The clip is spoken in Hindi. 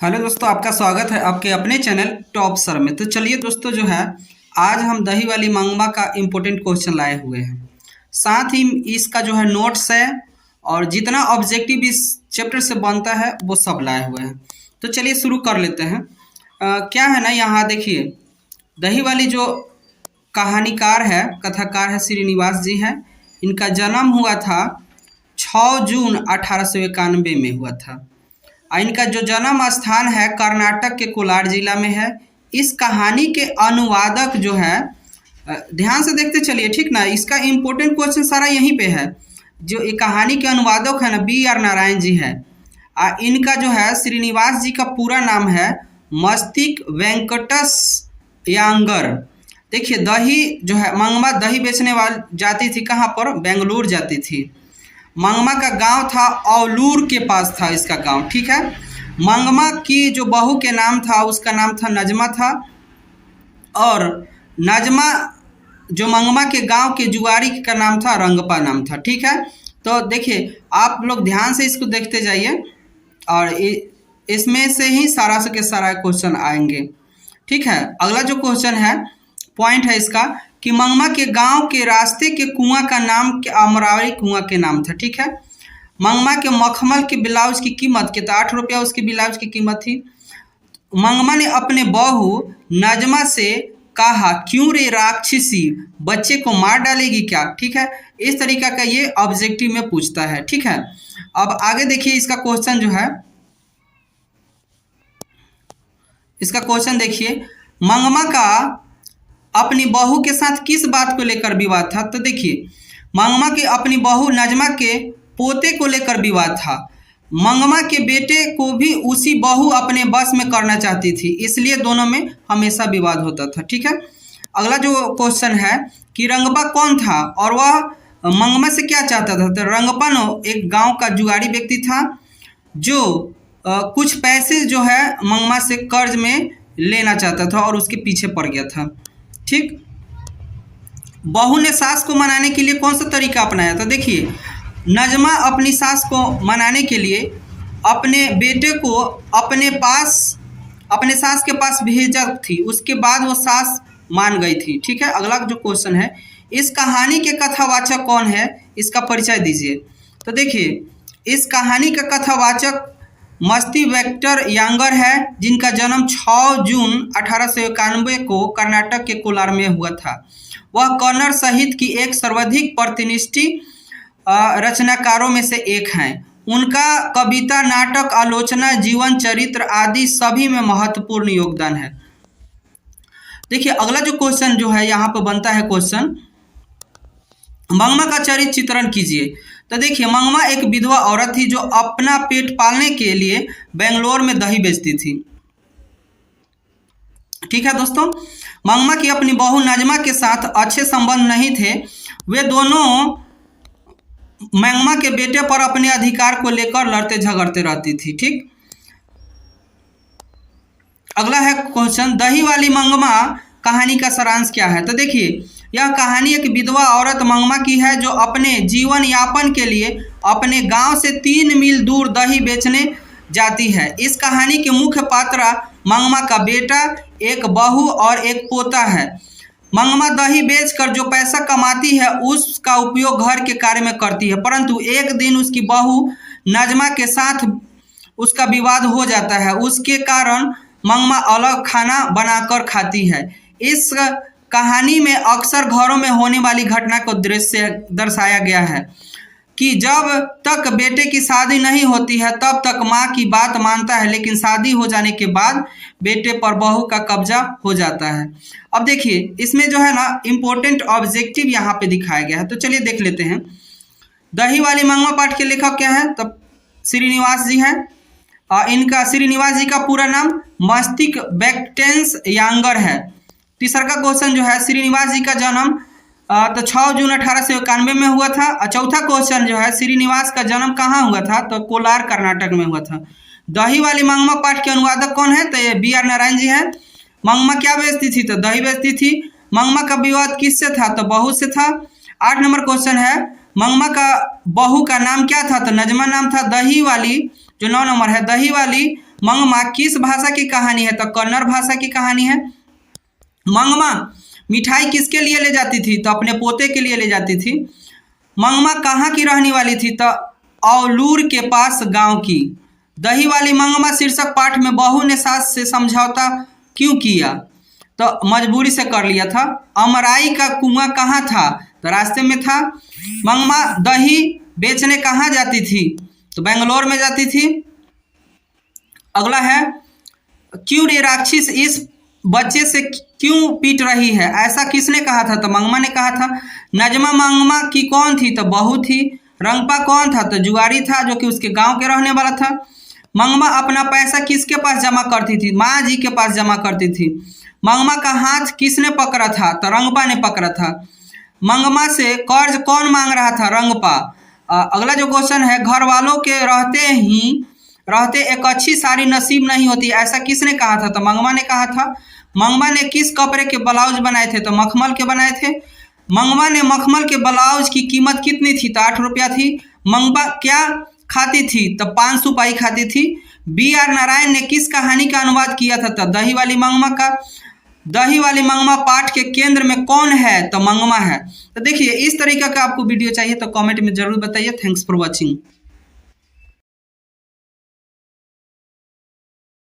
हेलो दोस्तों, आपका स्वागत है आपके अपने चैनल टॉप सर में। तो चलिए दोस्तों, जो है आज हम दही वाली मंगमा का इम्पोर्टेंट क्वेश्चन लाए हुए हैं। साथ ही इसका जो है नोट्स है और जितना ऑब्जेक्टिव इस चैप्टर से बनता है वो सब लाए हुए हैं। तो चलिए शुरू कर लेते हैं। क्या है ना, यहाँ देखिए, दही वाली जो कहानीकार है, कथाकार है, श्रीनिवास जी हैं। इनका जन्म हुआ था 6 जून 1891 में हुआ था। इनका जो जन्म स्थान है कर्नाटक के कोलार जिला में है। इस कहानी के अनुवादक जो है, ध्यान से देखते चलिए, ठीक ना। इसका इम्पोर्टेंट क्वेश्चन सारा यहीं पे है। जो ये कहानी के अनुवादक है ना, B.R. नारायण जी है। इनका जो है श्रीनिवास जी का पूरा नाम है मस्तिक वेंकटस यांगर। देखिए, दही जो है मंगमा दही बेचने वाली जाती थी कहाँ पर? बेंगलुरु जाती थी। मंगमा का गांव था औलूर के पास था इसका गांव, ठीक है। मंगमा की जो बहू के नाम था उसका नाम था नजमा था। और नजमा जो मंगमा के गांव के जुआरी का नाम था रंगपा नाम था, ठीक है। तो देखिए, आप लोग ध्यान से इसको देखते जाइए और इसमें से ही सारा के सारा क्वेश्चन आएंगे, ठीक है। अगला जो क्वेश्चन है, पॉइंट है इसका कि मंगमा के गांव के रास्ते के कुआं का नाम अमरावली कुआं के नाम था, ठीक है। मंगमा के मखमल के ब्लाउज की कीमत कितना? 8 रुपया उसकी ब्लाउज की कीमत थी। मंगमा ने अपने बहू नजमा से कहा, क्यों रे राक्षसी, बच्चे को मार डालेगी क्या? ठीक है, इस तरीका का ये ऑब्जेक्टिव में पूछता है, ठीक है। अब आगे देखिए, इसका क्वेश्चन जो है, इसका क्वेश्चन देखिए, मंगमा का अपनी बहू के साथ किस बात को लेकर विवाद था? तो देखिए, मंगमा की अपनी बहू नजमा के पोते को लेकर विवाद था। मंगमा के बेटे को भी उसी बहू अपने बस में करना चाहती थी, इसलिए दोनों में हमेशा विवाद होता था, ठीक है। अगला जो क्वेश्चन है कि रंगपा कौन था और वह मंगमा से क्या चाहता था? तो रंगपा एक गांव का जुगाड़ी व्यक्ति था जो कुछ पैसे जो है मंगमा से कर्ज में लेना चाहता था और उसके पीछे पड़ गया था, ठीक। बहू ने सास को मनाने के लिए कौन सा तरीका अपनाया? तो देखिए, नजमा अपनी सास को मनाने के लिए अपने बेटे को अपने सास के पास भेजा थी। उसके बाद वो सास मान गई थी, ठीक है। अगला जो क्वेश्चन है, इस कहानी के कथावाचक कौन है? इसका परिचय दीजिए। तो देखिए, इस कहानी का कथावाचक मस्ती वेक्टर यांगर है, जिनका जन्म 6 जून 1891 को कर्नाटक के कोलार में हुआ था। वह कन्नड़ साहित्य की एक सर्वाधिक प्रतिष्ठित रचनाकारों में से एक हैं। उनका कविता, नाटक, आलोचना, जीवन चरित्र आदि सभी में महत्वपूर्ण योगदान है। देखिए, अगला जो क्वेश्चन जो है यहाँ पर बनता है क्वेश्चन, मंगमा का चरित्र चित्रण कीजिए। तो देखिए, मंगमा एक विधवा औरत थी जो अपना पेट पालने के लिए बेंगलोर में दही बेचती थी, ठीक है दोस्तों। मंगमा की अपनी बहू नजमा के साथ अच्छे संबंध नहीं थे। वे दोनों मंगमा के बेटे पर अपने अधिकार को लेकर लड़ते झगड़ते रहती थी, ठीक। अगला है क्वेश्चन, दही वाली मंगमा कहानी का सारांश क्या है? तो देखिए, यह कहानी एक विधवा औरत मंगमा की है जो अपने जीवन यापन के लिए अपने गांव से 3 मील दूर दही बेचने जाती है। इस कहानी के मुख्य पात्र मंगमा का बेटा, एक बहू और एक पोता है। मंगमा दही बेचकर जो पैसा कमाती है उसका उपयोग घर के कार्य में करती है, परंतु एक दिन उसकी बहू नजमा के साथ उसका विवाद हो जाता है। उसके कारण मंगमा अलग खाना बनाकर खाती है। इस कहानी में अक्सर घरों में होने वाली घटना को दृश्य दर्शाया गया है कि जब तक बेटे की शादी नहीं होती है तब तक माँ की बात मानता है, लेकिन शादी हो जाने के बाद बेटे पर बहू का कब्जा हो जाता है। अब देखिए, इसमें जो है ना इम्पोर्टेंट ऑब्जेक्टिव यहाँ पे दिखाया गया है। तो चलिए देख लेते हैं। दही वाली मंगमा पाठ के लेखक क्या है? तब श्रीनिवास जी हैं। इनका श्रीनिवास जी का पूरा नाम मस्तिक वेक्टेंस यांगर है। तीसरा का क्वेश्चन जो है, श्रीनिवास जी का जन्म तो 6 जून 1891 में हुआ था। चौथा क्वेश्चन जो है, श्रीनिवास का जन्म कहाँ हुआ था? तो कोलार कर्नाटक में हुआ था। दही वाली मंगमा पाठ के अनुवादक कौन है? तो ये B.R. नारायण जी हैं। मंगमा क्या बेचती थी? तो दही बेचती थी। मंगमा का विवाद किससे था? तो बहू से था। 8 नंबर क्वेश्चन है, मंगमा का बहू का नाम क्या था? तो नजमा नाम था। दही वाली जो 9 नंबर है, दही वाली मंगमा किस भाषा की कहानी है? तो कन्नड़ भाषा की कहानी है। मंगमा मिठाई किसके लिए ले जाती थी? तो अपने पोते के लिए ले जाती थी। मंगमा कहाँ की रहने वाली थी? तो औलूर के पास गांव की। दही वाली मंगमा शीर्षक पाठ में बहू ने सास से समझौता क्यों किया? तो मजबूरी से कर लिया था। अमराई का कुआं कहाँ था? तो रास्ते में था। मंगमा दही बेचने कहाँ जाती थी? तो बेंगलोर में जाती थी। अगला है, क्यों रे राक्षस इस बच्चे से क्यों पीट रही है? ऐसा किसने कहा था? तो मंगमा ने कहा था। नजमा मंगमा की कौन थी? तो बहू थी। रंगपा कौन था? तो जुआरी था, जो कि उसके गांव के रहने वाला था। मंगमा अपना पैसा किसके पास जमा करती थी? माँ जी के पास जमा करती थी। मंगमा का हाथ किसने पकड़ा था? तो रंगपा ने पकड़ा था। मंगमा से कर्ज कौन मांग रहा था? रंगपा। अगला जो क्वेश्चन है, घर वालों के रहते एक अच्छी साड़ी नसीब नहीं होती, ऐसा किसने कहा था? तो मंगमा ने कहा था। मंगमा ने किस कपड़े के ब्लाउज बनाए थे? तो मखमल के बनाए थे। मंगमा ने मखमल के ब्लाउज की कीमत कितनी थी? तो 8 रुपया थी। मंगमा क्या खाती थी? तो 5 सुपारी खाती थी। B.R. नारायण ने किस कहानी का अनुवाद किया था? तो दही वाली मंगमा का। दही वाली मंगमा पाठ के केंद्र में कौन है? तो मंगमा है। तो देखिए, इस तरीके का आपको वीडियो चाहिए तो कमेंट में जरूर बताइए। Thanks for watching.